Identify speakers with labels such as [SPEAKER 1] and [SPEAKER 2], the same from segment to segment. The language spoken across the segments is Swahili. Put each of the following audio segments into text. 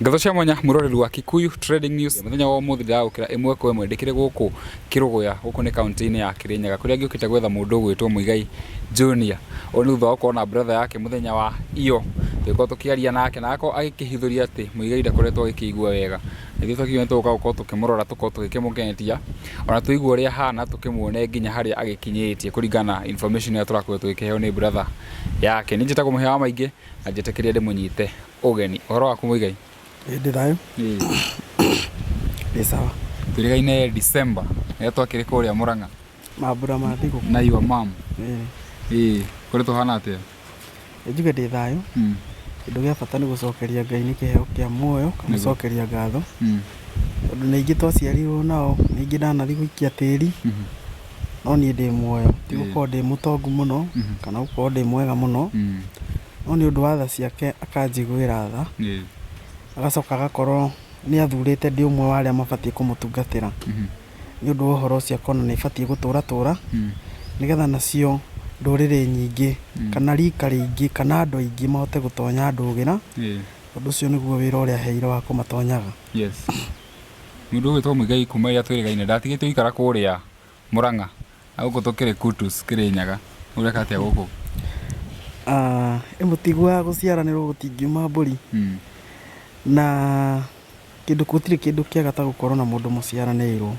[SPEAKER 1] Ngatho cia mwanya muroreri wa Kikuyu Trading News muthenya wa umuthi ndagukira imwe kwa imwe ndikire guku Kiruguya guku ni county-ini ya Kirinyaga kuria ngiukite gwetha mundu gwitwo Muigai Junior oni thutha wa na brother yake muthenya wa iyo twiko tukiaria nake nako agikihithuria ati Muigai ndakoretwo agikigua wega ithu tukiuga tuko tukimurora tuko tukimukentia ona tuigua ria hana tukimuone nginya haria agikinyitie kuringana information ya turakoretwo tukiheo ni brother yake ninjita kumuhea maingi anjitekiria ndimunyite ugeni uhoro waku Muigai
[SPEAKER 2] Ndi thayo. Ni sawa.
[SPEAKER 1] Turigaine December. Yatwa kiri kuria Murang'a.
[SPEAKER 2] Mabura ma thiku.
[SPEAKER 1] Na your mom. Kuri tuhana atia.
[SPEAKER 2] Njuge ndi thayo. Kindu gia bata ni gucokeria Ngai ni kiheo kia muoyo, kana gucokeria ngatho. Tondu ni ingi twaciarirwo nao, ni ingi ndanathi guikia tiri. No ni ndi muoyo. Ti gukorwo ndi mutongu muno, kana gukorwo ndi mwega muno. No ni undu wa tha ciake akanjiguira tha. Agacoka agakorwo ni athurite ndi umwe wa aria mabatie kumutungatira ni undu uhoro ucio akona ni ibatie gutura nigetha nacio ndurire nyingi kana rika ringi kana andu aingi mahote gutonya ndugira undu ucio niguo wira uria heire wa kumatonyaga.
[SPEAKER 1] Yes. Mundu witwo Muigai kuma ria twirigaine ndatigite ikara kuria Murang'a aguko tukire Kutus Kirinyaga ureka atia guku
[SPEAKER 2] imutigwa guciaranirwo gutingiuma mburi na kindu gutire kindu kiega ta gukorwo na mundu muciaranirwo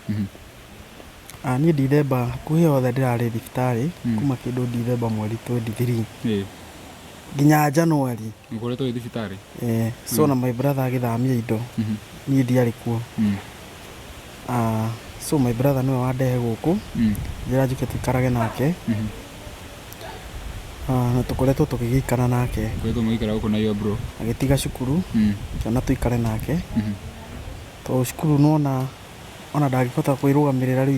[SPEAKER 2] ni Dithemba kuhi othe ndirari thibitari kuma kindu Dithemba mweri 23 nginya January
[SPEAKER 1] ngukoretwo thibitari
[SPEAKER 2] so na my brother agithamia indo ni ndiari kuo so my brother niwe wandehe guku njira njuke tuikarage nake na tukoretwo tukigikana nake
[SPEAKER 1] kwetwo mwikara guku na yo bro
[SPEAKER 2] agitiga cukuru kana tuikare nake to cukuru nona ona ndagikota kwirugamirira riu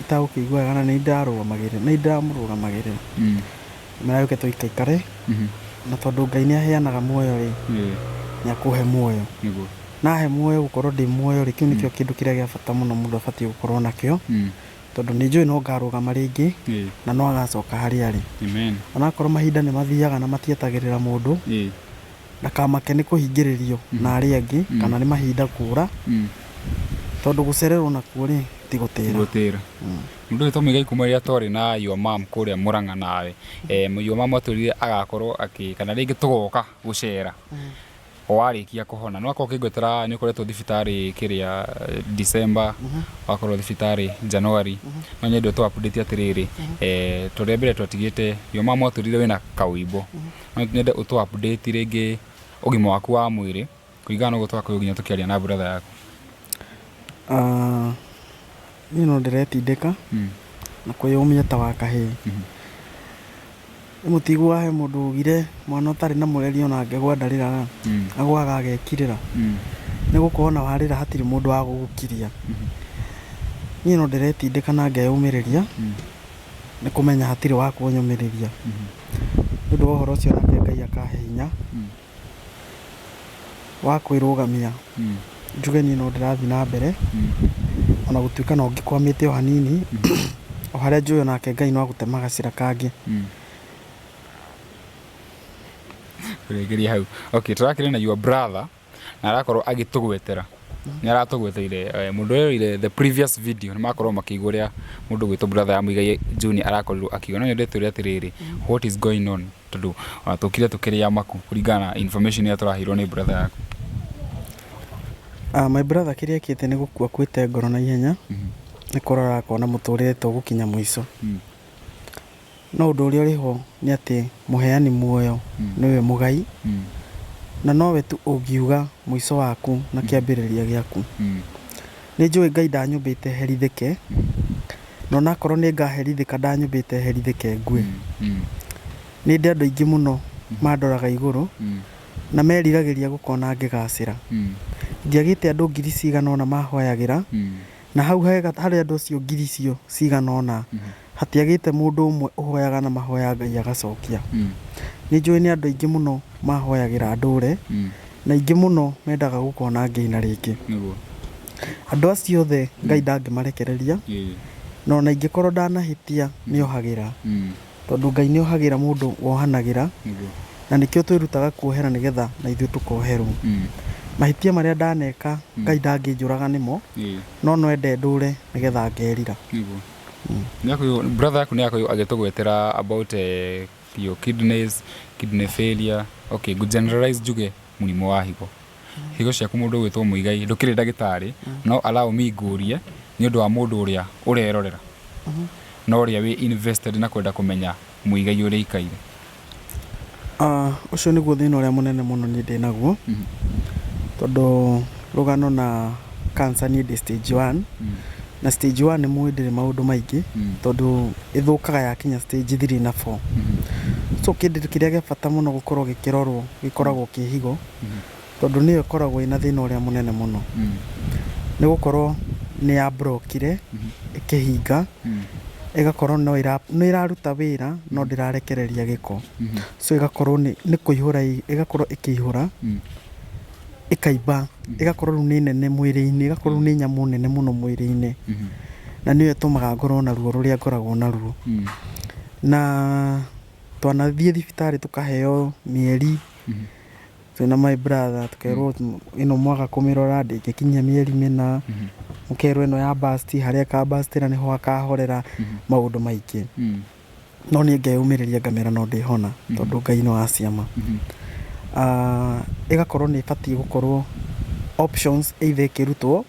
[SPEAKER 2] itagukigua kana ni ndamurugamagirira mara yuke tuikare na tondu Ngai ni aheanaga muoyo ri ni akuhe muoyo nahe muoyo gukorwo ndi muoyo ri kiu nikio kindu kiria gia bata muno mundu abatie gukorwo nakio tondu ni njui no ngarugama ringi na no agacoka hari ari.
[SPEAKER 1] Amen.
[SPEAKER 2] Ona korwo mahinda ni mathiaga na matietagirira mundu ndakamake ni kuhingiririo na aria angi kana ni mahinda kura tondu gucererwo nakuo ri ti gutira mundu witwo
[SPEAKER 1] Muigai kuma ria tori na your mom kuria Murang'a nawe your mom aturire agakorwo kana ringi tugoka gucera warikia kuhona no akwo kingwetera ni ukoretwo thibitari kiria December wakorwo thibitari January no nyendo to update atiriri turi mbere twatigite yo mama aturire wina kawimbo no nyende uto update ringi ugima waku wa mwiri kuigana go twako ginya tukiaria na brother yaku
[SPEAKER 2] ni no ndiretindika na kuyumia ta wa kahii mutigwa he mundu ugire mwana utari na mureri ona ngegwa ndarira agwaga agekirira ni gukona warira hatiri mundu wa gugukiria ni no ndiretindika na ngeyumiriria ni kumenya hatiri wa kunyumiriria ndu uhoro ucio nake Ngai akahe hinya wa kwirugamia njuge ni no ndirathi na mbere ona gutuika no ngikwamite o hanini o haria njuyo nake Ngai no agutemaga cira kangi
[SPEAKER 1] kuregeria hau. Okay, turakire na your brother na arakorwo agitugwetera ni aratugweteire mundu ile the previous video ni makorwo makiguria mundu gwitwo brother ya Muigai Junior arakorirwo akiona no ndeturi atiriri what is going on tondu tukire tukiria maku kuringana information ya turahirwo ni brother yaku
[SPEAKER 2] my brother kiria kite ni gukua kwite ngoro na ihenya ni kurora kona muturire to gukinya mwiso no undu uria riho ni ati muheani muoyo niwe Mugai na nowe tu ungiuga mwiso waku na kiambiriria giaku ni njui Ngai ndanyumbite herithike no nakorwo ni ngaherithika ndanyumbite herithike ngwe ni ndi andu aingi muno mandoraga iguru na meriragiria gukona ngigacira ndiagite andu ngiri cigana ona mahoyagira na hau hari andu cio ngiri cio cigana ona hatiagite mundu umwe uhoyaga na mahoya Ngai agacokia ni njui ni andu aingi muno mahoyagira ndure na aingi muno mendaga gukona Ngai na ringi andu acio othe Ngai ndangimarekereria no na ingikorwo ndanahitia ni ohagira tondu Ngai ni ohagira mundu wohanagira na nikio twirutaga kuohera nigetha na ithuĩ tukoherwo mahĩtia marĩa ndaneka Ngai ndangĩnjũraga nĩmo no no ende ndũre nĩgetha ngerira.
[SPEAKER 1] Nĩakoyo brother yaku nĩakoyo agĩtũgwetera about your kidney failure. Okay, good generalize juge mũrimũ wa higo. Higo ciaku mũndũ gwĩtwo Muigai ndũkĩrĩ ndagĩtarĩ no allow me ngũrie nĩ ũndũ wa mũndũ ũrĩa ũrerorera no ũrĩa wĩ invested na kwenda kũmenya Muigai ũrĩa ikaire.
[SPEAKER 2] Ũcio nĩguo thĩna ũrĩa mũnene mũno niĩ ndĩ naguo tondũ rũgano na cancer niĩ ndĩ stage 1 na stage 1 nĩ mũĩ ndĩrĩ maũndũ maingĩ tondũ ĩthũkaga yakinya stage 3 na 4. So kĩndũ kĩrĩa gĩa bata mũno gũkorwo gĩkĩrorwo gĩkoragwo kĩ higo tondũ nĩyo ĩkoragwo ĩna thĩna ũrĩa mũnene mũno nĩ gũkorwo nĩ ya brokire ĩkĩhinga ĩgakorwo nĩ ĩraruta wĩra no ndĩrarekereria gĩko. So ĩgakorwo nĩ kũihũra ĩgakorwo ĩkĩihũra ĩkaimba ĩgakorwo rĩu nĩ nene mwĩrĩ-inĩ ĩgakorwo nĩ nyamũ nene mũno mwĩrĩ-inĩ na nĩyo ĩtũmaga ngorwo na ruo rũrĩa ngoragwo naruo. Na twanathiĩ thibitarĩ tũkaheo mĩeri twĩna my brother tũkerwo ĩno mwaga kũmĩrora ndĩngĩkinyia mĩeri mĩna mũkerwo ĩno ya burst harĩa ka burst na nĩho akahorera maũndũ maingĩ no niĩ ngeyũmĩrĩria ngamera no ndĩhona tondũ Ngai no aciama. Ĩgakorwo nĩ ĩbatiĩ gũkorwo options either ĩkĩrutwo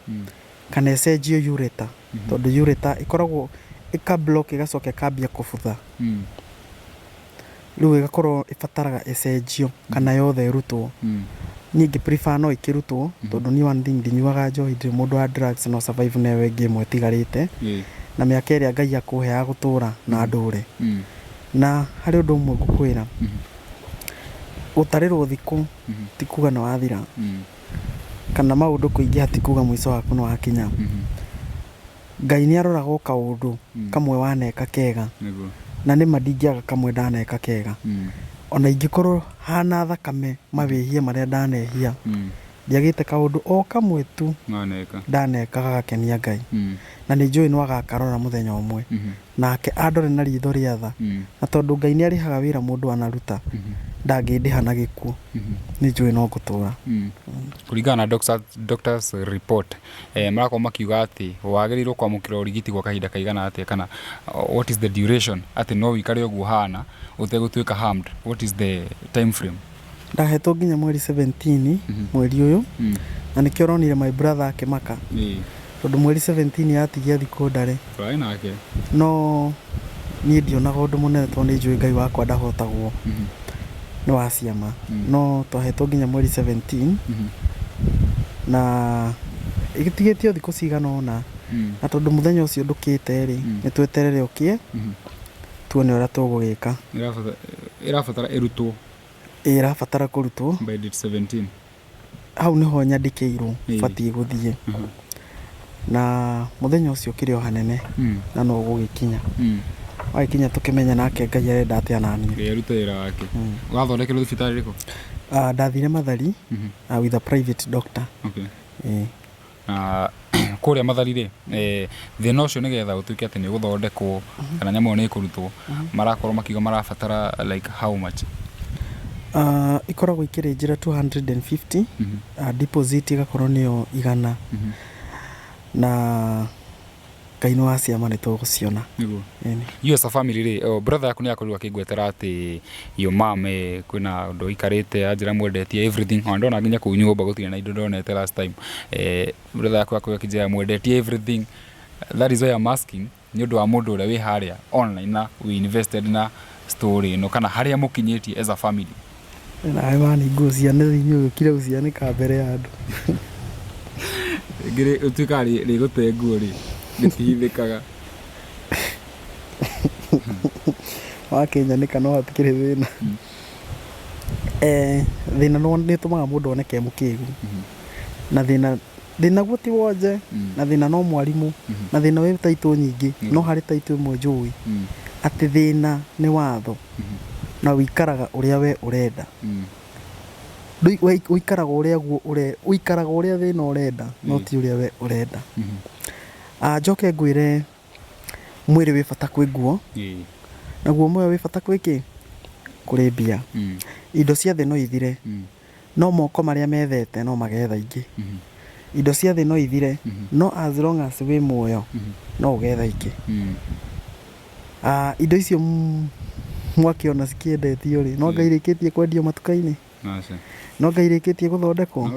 [SPEAKER 2] kana ĩcenjio ureter tondũ ureter ĩkoragwo ĩka-block ĩgacoka ĩkambia kũbutha. Rĩu ĩgakorwo ĩbataraga ĩcenjio kana yothe ĩrutwo. Niĩ prefer no ĩkĩrutwo tondũ niĩ one thing ndinyuaga njohi ndĩ mũndũ wa drugs no survive nayo ĩngĩ ĩmwe ĩtigarĩte na mĩaka ĩrĩa Ngai akũheaga gũtũra na ndũre. Na harĩ ũndũ ũmwe ngũkwĩra gũtarĩrwo thikũ ti kuga nĩ wathira kana maũndũ kũingĩha ti kuga mũico waku nĩ wakinya. Ngai nĩ aroraga o kaũndũ kamwe waneka kega na nĩ ndingĩaga kamwe ndaneka kega ona ingĩkorwo hana thakame mawĩhie marĩa ndanehia ndiagĩte kaũndũ o kamwe tu ndaneka gagakenia Ngai na nĩ njũĩ no agakarora mũthenya ũmwe nake andore na ritho rĩa tha na tondũ Ngai nĩ arĩhaga wĩra mũndũ anaruta ndangĩndĩha na gĩkuũ nĩ njũĩ no ngũtũra.
[SPEAKER 1] Kũringana na doctor's report marakorwo makiuga atĩ wagĩrĩirwo kwamũkĩra ũrigiti gwa kahinda kaigana atĩa kana what is the duration atĩ no wĩikare ũguo hana ũtegũtuĩka harmed, what is the time frame?
[SPEAKER 2] Ndahetwo nginya mweri 17 mweri ũyũ na nĩkĩo ũronire my brother akĩmaka tondũ mweri 17 yatigia thikũ ndarĩ no niĩ ndionaga ũndũ mũnene tondũ nĩ njũĩ Ngai wakwa ndahotagwo nĩ wa ciama no twahetwo nginya mweri 17 na ĩgĩtigĩtio thikũ cigana ũna na tondũ mũthenya ũcio ndũkĩte rĩ nĩ tweterere ũkie tuone ũrĩa tũgũgĩka.
[SPEAKER 1] Ĩrabatara ĩrutwo
[SPEAKER 2] ĩrabatara kũrutwo
[SPEAKER 1] by date 17
[SPEAKER 2] hau nĩho nyandĩkĩirwo batiĩ gũthiĩ na mũthenya ũcio kĩrĩ o hanene na no gũgĩkinya wagĩkinya tũkĩmenya nake Ngai arenda atĩa na niĩ
[SPEAKER 1] aruta wĩra wake. Wathondekerwo thibitarĩ rĩkũ?
[SPEAKER 2] Ndathire Mathari with a private doctor.
[SPEAKER 1] Kũrĩa Mathari rĩ thĩna ũcio nĩgetha ũtuĩke atĩ nĩ ũgũthondekwo kana nyamũ nĩ ĩkũrutwo marakorwo makiuga marabatara like how much?
[SPEAKER 2] Ikoragwo ikĩrĩ njĩra 250 deposit ĩgakorwo nĩyo 100 na Ngai nĩ wa ciama nĩ tũgũciona.
[SPEAKER 1] You as a family rĩ brother yaku nĩ akorirwo akĩngwetera atĩ your mom kwĩna ũndũ ikarĩte anjĩra mwendetie everything ona ndona nginya kũu nyũmba gũtirĩ na indo ndonete last time. Brother yaku akorirwo akĩnjĩra mwendetie everything, that is why I'm asking nĩ ũndũ wa mũndũ ũrĩa wĩ harĩa online na we invested na story ĩno kana harĩa mũkinyĩtie as a family.
[SPEAKER 2] Nawe waningwo ciana thĩinĩ ũkire gũcianĩka mbere ya andũ
[SPEAKER 1] ngĩrĩ ũtuĩka rĩgũte nguo rĩ gĩtihithĩkaga
[SPEAKER 2] wakĩnyanĩka no hatikĩrĩ thĩna. Thĩna nĩ ũtũmaga mũndũ oneke mũkĩgu na thĩna guo ti wonje na thĩna no mwarimũ na thĩna wĩ taitũ nyingĩ no harĩ taitũ ĩmwe njũĩ atĩ thĩna nĩ watho na wĩikaraga ũrĩa we ũrenda wĩikaraga ũrĩa thĩna ũrenda no ti ũrĩa we ũrenda. Njoke ngwĩre mwĩrĩ wĩ bata kwĩ nguo naguo muoyo wĩ bata kwĩ kĩ? Kũrĩ mbia. Indo ciothe no ithire no moko marĩa methete no magetha ingĩ. Indo cia thĩ no ithire, no as long as wĩ muoyo no ũgetha ingĩ. Indo icio mwakĩona cikĩendetio rĩ, no Ngai rĩkĩtie kwendio matuka-inĩ, no Ngai rĩkĩtie gũthondekwo,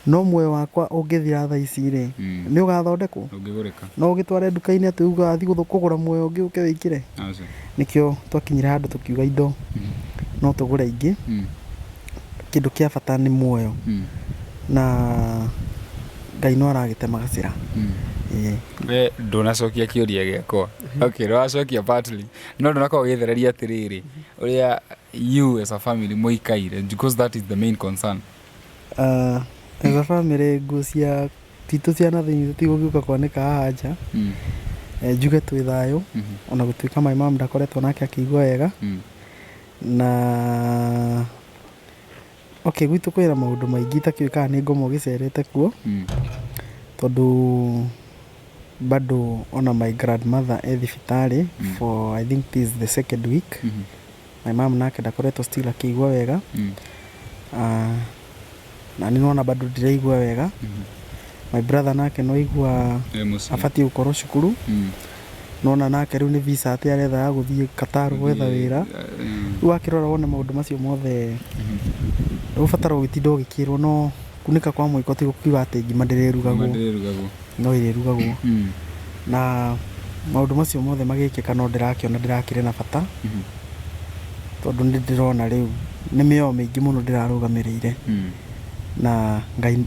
[SPEAKER 2] no muoyo wakwa ũngĩthira thaa ici rĩ, nĩ ũgathondekwo, no ũgĩtware nduka-inĩ atĩ ũgathiĩ kũgũra muoyo ũngĩ ũke wĩkĩre. Nĩkĩo twakinyire handũ tũkiuga indo no tũgũre ingĩ. Kĩndũ kĩa bata nĩ muoyo, na Ngai no aragĩtema gacĩra.
[SPEAKER 1] We ndũnacokia kĩũria gĩakwa. Okay, nĩwacokia partly. No ndũnakorwo ũgĩthereria atĩrĩrĩ, ũrĩa you as a family mũikaire, because that is the main concern.
[SPEAKER 2] As a family, nguo cia titũ cia nathĩ tũtigũgĩũka kwanĩka haha nja. Njuge twĩ thayũ, ona gũtuĩka my mom ndakoretwo nake akĩigua wega. Na okay, gwitũ kwĩna maũndũ maingĩ itakĩũĩ kana nĩ ngoma ũgĩcerete kuo, tondũ bado ona my grandmother e thibitarĩ for I think this is the second week. My mom nake ndakoretwo still akĩigua wega. Na nĩ nona bado ndiraigua wega. My brother nake no igua abatiĩ gũkorwo cukuru, nona nake rĩu nĩ visa atĩ aretha ya gũthiĩ Qatar gwetha wĩra. Rĩu wakĩrora wone maũndũ macio mothe ũbatara gũgĩtinda ũgĩkĩrwo, no kunĩka kwa mũiko ti gũkiuga atĩ ngima ndĩrĩrugagwo, no ĩrĩrugagwo. Na maũndũ macio mothe magĩkĩka no ndĩrakĩona ndĩrakĩrĩ na bata, tondũ nĩ ndĩrona rĩu nĩ mĩoyo mĩingĩ mũno ndĩrarũgamĩrĩire, na Ngai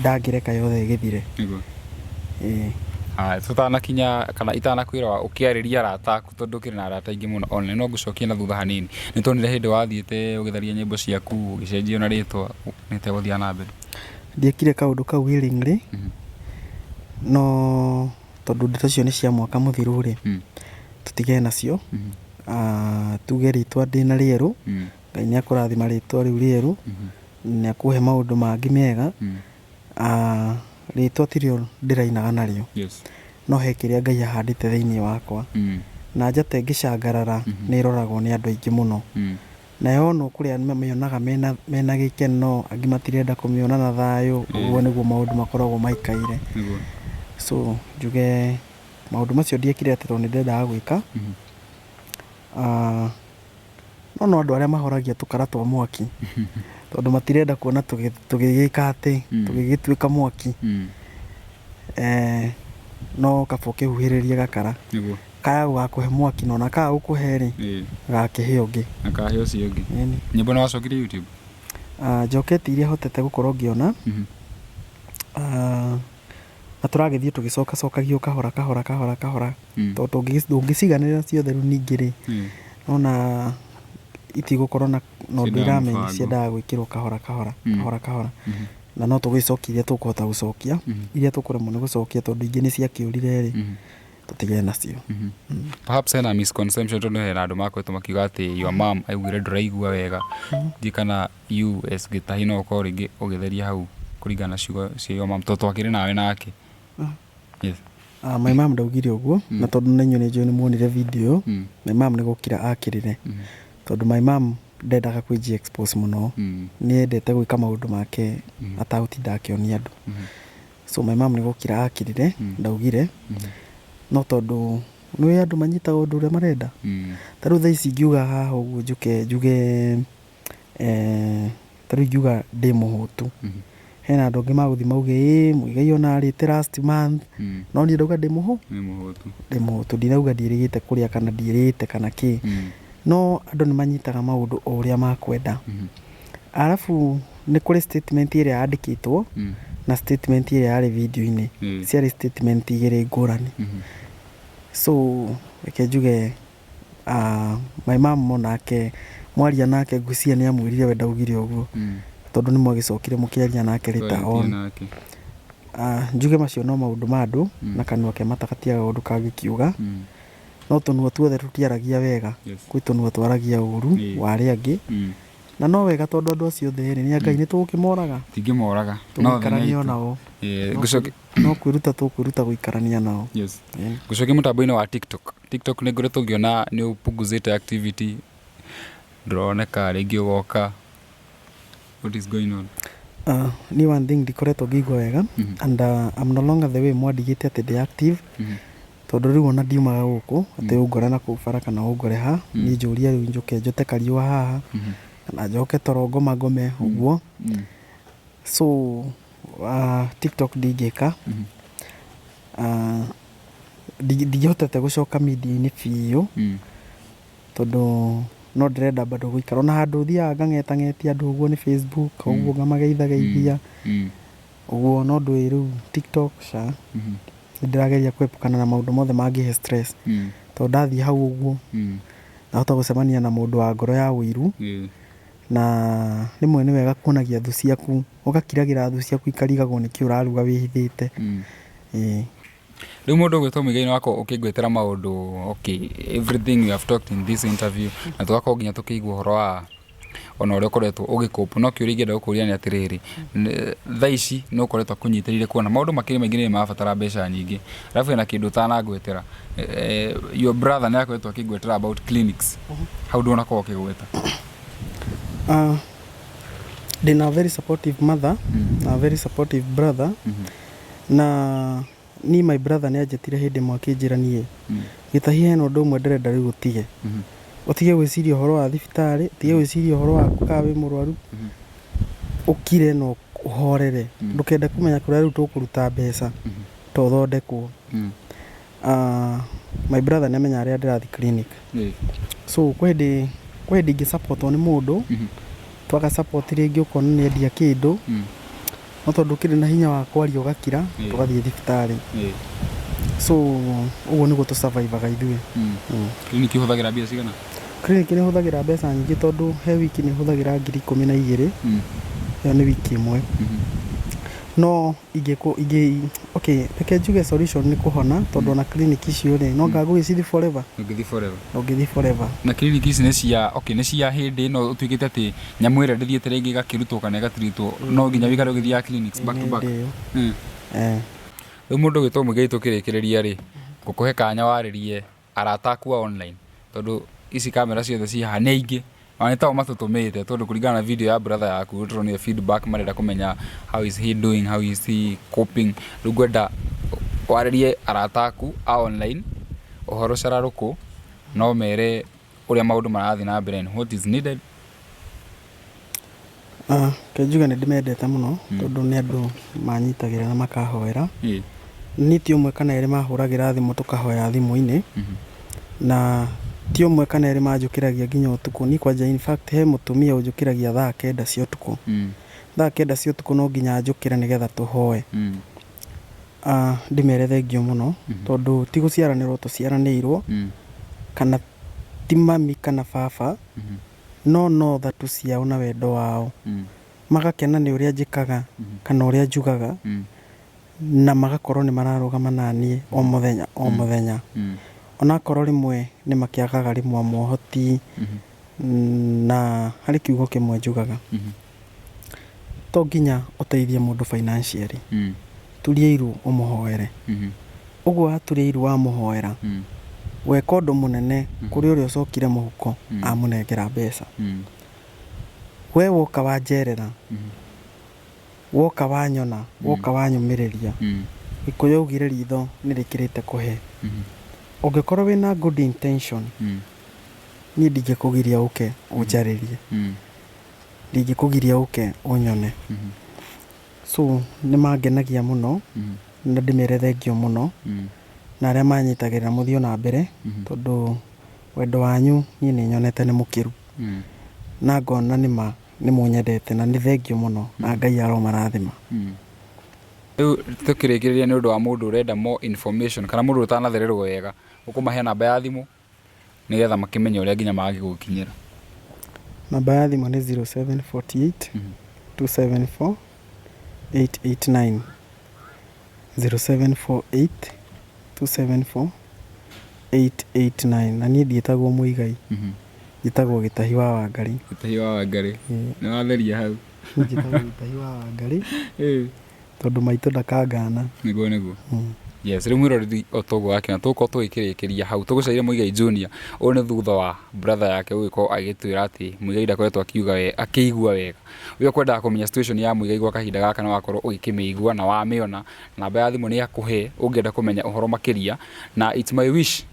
[SPEAKER 2] ndangĩreka yothe ĩgĩthire.
[SPEAKER 1] Tũtanakinya kana itanakwĩra ũkĩarĩria arata aku, tondũ ũkĩrĩ na arata aingĩ mũno, ona no ngũcokie na thutha hanini. Nĩ tuonire hĩndĩ wathiĩte ũgĩtharia nyĩmbo ciaku ũgĩcenjia na rĩtwa nĩtegũthiĩ na mbere. Ndiekire
[SPEAKER 2] kaũndũ kau willingly, no tondũ ndeto icio nĩ cia mwaka mũthiru rĩ, tũtige nacio. Tuge rĩtwa ndĩna rĩerũ, Ngai nĩ akũrathima rĩtwa rĩu rĩerũ, nĩ akũhe maũndũ mangĩ mega. Rĩtwa tirĩo ndĩrainaga narĩo, no he kĩrĩa Ngai ahandĩte thĩinĩ wakwa, na njata ĩngĩcangarara nĩ ĩroragwo nĩ andũ aingĩ mũno. Na yona kũrĩa mamĩonaga mena gĩkeno, angĩ matirenda kũmĩona na thayũ. Ũguo nĩguo maũndũ makoragwo maikaire. So njuge maũndũ macio ndiekire atĩ tondũ nĩ ndendaga gwĩka. No andũ arĩa mahoragia tũkara twa mwaki, tondũ matirenda kuona tũgĩgĩka atĩ tũgĩgĩtuĩka mwaki. No kaba ũkĩhuhĩrĩrie gakara kaya gũgakũhe mwaki, nona kaya gũkũhe rĩ gakĩhe ũngĩ,
[SPEAKER 1] akahe ũcio ũngĩ. Nyĩmbo nĩ wacokire YouTube?
[SPEAKER 2] Njokete iria hotete gũkorwo ngĩona, na tũragĩthiĩ tũgĩcokagia kahora tondũ ndũngĩciganĩrĩra ciothe rĩu ningĩ rĩ, nona itigũkorwo na ũndũ iramenya ciendaga gwĩkĩrwo kahora. Na no tũgĩcokia iria tũkũhota gũcokia, iria tũkũremwo nĩ gũcokia tondũ ingĩ nĩ ciakĩũrire rĩ, tũtige nacio.
[SPEAKER 1] Perhaps hena misconception, tondũ hena andũ makoretwo makiuga atĩ your mom augire ndũraigua wega. Ndiĩ kana you as gĩtahi no ũkorwo rĩngĩ ũgĩtheria hau kũringana na ciugo cia your mom, tondũ twakĩrĩ nawe nake.
[SPEAKER 2] My mom ndaugire ũguo, na tondũ na inyuĩ nĩ muonire video, my mom nĩ gũkira akĩrire, tondũ my mom ndendaga kwĩji expose mũno. Nĩ endete gwĩka maũndũ make atagũtinda akĩonia andũ. So my mom nĩ gũkira akĩrire, ndaugire. No tondũ nĩ andũ manyitaga ũndũ ũrĩa marenda. Tarĩu thaa ici ngiuga haha ũguo njuge tarĩu ngiuga ndĩ mũhũtu, hena andũ angĩ magũthiĩ mauge Muigai ona arĩte last month, no niĩ ndauga ndĩ mũhũtu, ndinauga ndiĩrĩgĩte kũrĩa kana ndiĩrĩte kana kĩ. No andũ nĩ manyitaga maũndũ o ũrĩa makwenda. Arabu nĩ kũrĩ statement ĩrĩa yandĩkĩtwo na statement ĩrĩa yarĩ video-inĩ, ciarĩ statement igĩrĩ ngũrani. So reke njuge my mom onake mwaria nake ngucia nĩ amwĩrire we ndaugire ũguo, tondũ nĩ mwagĩcokire mũkĩaria nake later on. Njuge macio no maũndũ ma andũ, na kanua ke matabatiaga ũndũ kangĩkiuga. No tũnua tuothe tũtiaragia wega, kwĩ tũnua twaragia ũru wa arĩa angĩ. Na no wega tondũ andũ acio othe nĩ Ngai nĩ tũgũkĩmoraga,
[SPEAKER 1] tingĩmoraga,
[SPEAKER 2] tũgĩikarania nao, no kwĩruta tũkwĩruta gũikarania nao.
[SPEAKER 1] Ngũcokia mũtambo-inĩ wa TikTok nĩ ngoretwo ngĩona nĩ ũpunguzĩte activity, ndũroneka rĩngĩ ũgoka What is going on?
[SPEAKER 2] Ni one thing ndikoretwo ngĩigua wega and I'm no longer the way mwandigĩte atĩ ndĩ active tondũ rĩu ona ndiumaga gũkũ atĩ ũngore na kũu bara kana ũngore ha niĩ njũria rĩu njoke njote kariũa haha kana njoke torongo magome ũguo so TikTok ndingĩka ndingĩhotete gũcoka media-inĩ biũ tondũ no ndĩrenda bado gũikara ona handũ thiaga ngang'etang'etia andũ ũguo nĩ Facebook ũguo ngamageithageithia ũguo no ndũĩ rĩu TikTok ndĩrageria kwepukana na maũndũ mothe mangĩhe stress tondũ ndathiĩ hau ũguo nahota gũcemania na mũndũ wa ngoro ya ũiru na rĩmwe nĩ wega kuonagia thũ ciaku ũgakiragĩra thũ ciaku ikarigagwo nĩkĩ ũraruga wĩhithĩte
[SPEAKER 1] rĩu mũndũ ũgwĩtwo mũigai wako ũkĩngwĩtĩra maũndũ okay everything you have talked in this interview na tũgakorwo nginya tũkĩigua ũhoro wa ona ũrĩa ũkoretwo ũgĩkũpu no kĩũria ingĩenda gũkũria nĩ atĩrĩrĩ thaa ici nĩ ũkoretwo kũnyitĩrĩire kuona maũndũ makĩrĩ maingĩ nĩ marabatara mbeca nyingĩ arabu hena kĩndũ ũtanangwĩtĩra your brother nĩ akoretwo akĩngwĩtĩra about clinics hau ndũnakorwo ũkĩgwĩta
[SPEAKER 2] ndĩna very supportive mother na very supportive brother na ni my brother nĩ anjĩtire hĩndĩ ĩmwe akĩnjĩra niĩ gĩtahi hena ũndũ ũmwe ndĩrenda rĩu ũtige gwĩciria ũhoro wa thibitarĩ ũtige gwĩciria ũhoro wa gũkaa wĩ mũrwaru ũkire na ũhorere ndũkende kũmenya kũrĩa rĩu tũkũruta mbeca to thondekwo my brother nĩ amenya arĩa ndĩrathi clinic so kwĩ hĩndĩ ingĩ-supportwo nĩ mũndũ twaga support rĩngĩ ũkona nĩ endia kĩndũ no tondũ ũkĩrĩ na hinya wa kwaria ũgakira tũgathiĩ thibitarĩ so ũguo nĩguo tũ-survive-aga ithuĩ
[SPEAKER 1] clinic ĩhũthagĩra mbia cigana
[SPEAKER 2] clinic nĩ ĩhũthagĩra mbeca nyingĩ tondũ he wiki nĩ ĩhũthagĩra 12,000 ĩyo nĩ wiki ĩmwe no okay reke njuge solution nĩ kũhona tondũ ona clinic icio rĩ no ngagũgĩcithi forever ũngĩthi forever
[SPEAKER 1] na clinic ici nĩ cia hĩndĩ no ũtuĩkĩte atĩ nyamũ ĩrĩa ndĩthiĩte rĩngĩ ĩgakĩrutwo kana ĩgatiritwo no nginya wĩikare ũgĩthiaga clinics back to back rĩu mũndũ ũgĩtwo mũigai tũkĩrĩkĩrĩria rĩ ngũkũhe kanya warĩrie arata aku online tondũ ici kamera ciothe ci haha nĩ aingĩ ona nĩ tao matũtũmĩte tondũ kũringana na video ya brother yaku tũronire feedback marenda kũmenya how is he doing how is he coping rĩu ngwenda warĩrie arata aku online ũhoro cararũkũ no mere ũrĩa maũndũ marathiĩ na mbere what is needed
[SPEAKER 2] kenjuga nĩ ndĩmendete mũno tondũ nĩ andũ manyitagĩra na makahoera nĩ ti ũmwe kana erĩ mahũragĩra thimũ tũkahoya thimũ-inĩ na ti ũmwe kana erĩ manjũkĩragia nginya ũtukũ ni kwanja in fact he mũtumia ũnjũkĩragia thaa 9 cia ũtukũ thaa 9 cia ũtukũ no nginya njũkĩre nĩgetha tũhoe ndĩmere thengio mũno tondũ ti gũciaranĩrwo tũciaranĩirwo kana ti mami kana baba no tha tu ciao na wendo wao magakena nĩ ũrĩa njĩkaga kana ũrĩa njugaga na magakorwo nĩ mararũgama naniĩ o mũthenya onakorwo rĩmwe nĩ makĩagaga rĩmwe mohoti na harĩ kiugo kĩmwe njugaga to nginya ũteithie mũndũ financially turia iru ũmũhoere ũguo haturia iru wamũhoera weka ũndũ mũnene kũrĩ ũrĩa ũcokire mũhuko amũnengera mbeca we woka wanjerera woka wanyona woka wanyũmĩrĩria gĩkũyũ augire ritho nĩ rĩkĩrĩte kũhe ũngĩkorwo wĩna good intention niĩ ndingĩkũgiria ũke ũnjarĩrie ndingĩkũgiria ũke ũnyone so nĩ mangenagia mũno na ndĩmere thengio mũno na arĩa manyitagĩrĩra mũthio na mbere tondũ wendo wanyu niĩ nĩ nyonete nĩ mũkĩru na ngona nĩ mũnyendete na nĩ thengio mũno na Ngai aromarathima
[SPEAKER 1] rĩu tũkĩrĩkĩrĩria nĩ ũndũ wa mũndũ ũrenda more information kana mũndũ ũtanathererwo wega ũkũmahe namba ya thimũ nĩgetha makĩmenye ũrĩa nginya magĩgũkinyĩra
[SPEAKER 2] namba ya thimũ nĩ 0748 274 889 0748 274 889 na niĩ ndiĩtagwo Mũigai njĩtagwo Gĩtahi wa Wangari
[SPEAKER 1] nĩ watheria hau
[SPEAKER 2] njĩtagwo Gĩtahi wa Wangari tondũ maitũ ndakangana
[SPEAKER 1] nĩguo Yes, rä mwä otogo wake na tåkorwo tå gä kä rä kä ria hau tå gå caire Muigai Junior å nä thutha wa brother yake gå gä korwo agä twä ra atä Muigai ndakoretwo akä igua wega we kwendaga kå menya situation ya Muigai gwa kahinda gaka na wakorwo å gä kä mä igua na wamä ona namba ya thimå nä akå he å ngä enda kå menya å horo makä na it's my wish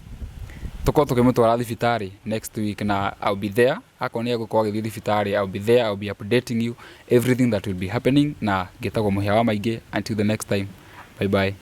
[SPEAKER 1] tåkorwo tå kä må twara thibitarä next week na I'll be there akorwo nä egå korwo agä thiä thibitarä I'll be there, I'll be updating you everything that will be happening na ngä tagwo må hia wa maingä until the next time, bye bye.